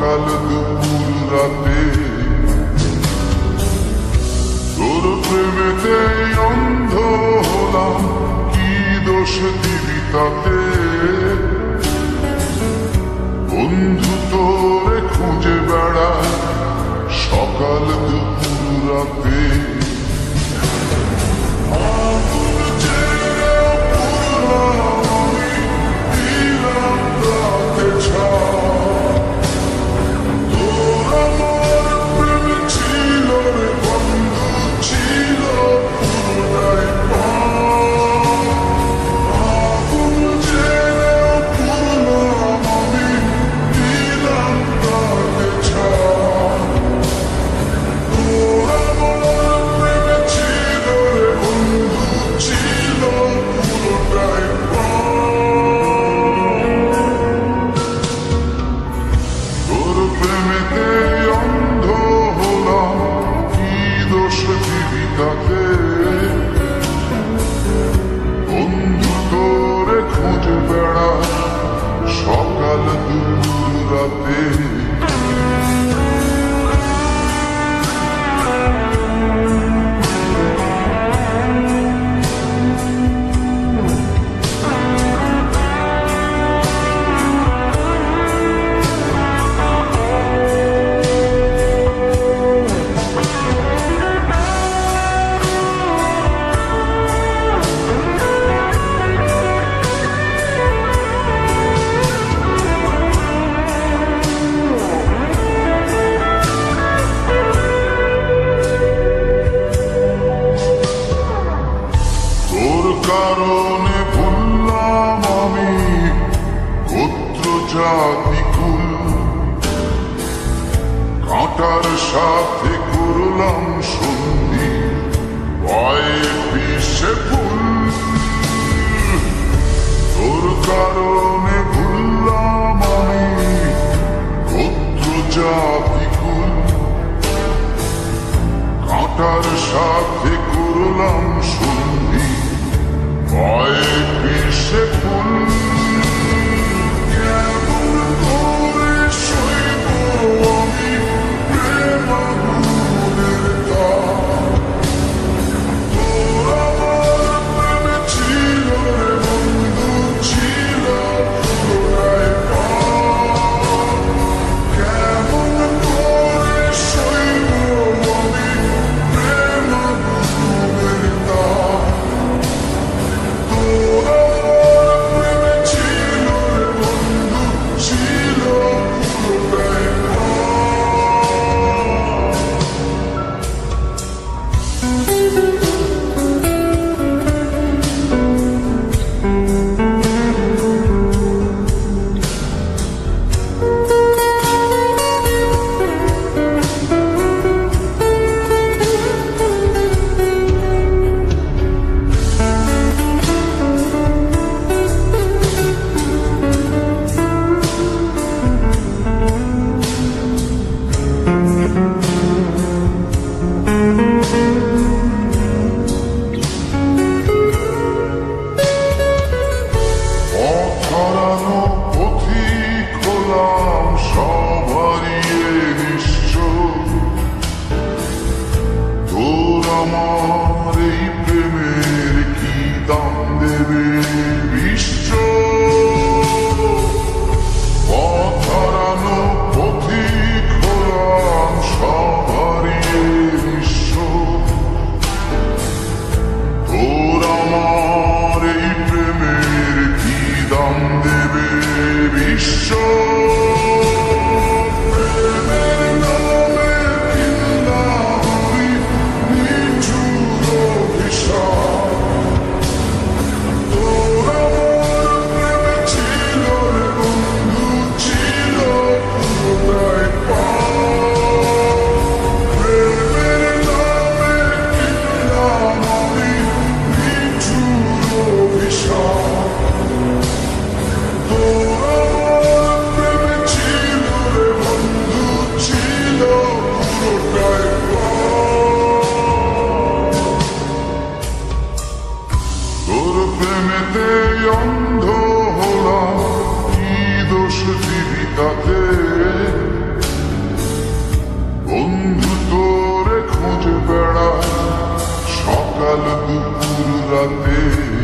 সকাল দুপুর রাতে তোর প্রেমেতে অন্ধ হলাম, কি দোষ দিবি তাতে? বন্ধু তোরে খুঁজে বেড়ায় সকাল দুপুর রাতে। বন্ধু তোরে খুঁজে বেড়ায় সকাল দুপুর রাতে। কারণে ভুললাম আমি গোত্র জাতি কুল, কাঁটার সাথে করলাম সন্ধি, পায়ে পিছে ফুল। তোর কারণে ভুললাম আমি গোত্র জাতি কুল, কাঁটার সাথে করলাম সন্ধি, পায়ে পিছে ফুল। কেমন করে সইব আমি প্রেম আগুনের তাপ? তোর আমার প্রেমে ছিল রে বন্ধু, ছিল পুরাই পাপ। কেমন করে সইব আমি প্রেম আগুনের তাপ? আমার এই প্রেমের কি দাম দেবে বিশ্ব? পথ হারানো পথিক হলাম সব হারিয়ে বিশ্ব। তোর আমার এই প্রেমের কি দাম দেবে বিশ্ব? প্রেমেতে অন্ধ হলাম, কি দোষ দিবি তাতে? সকাল দুপুর রাতে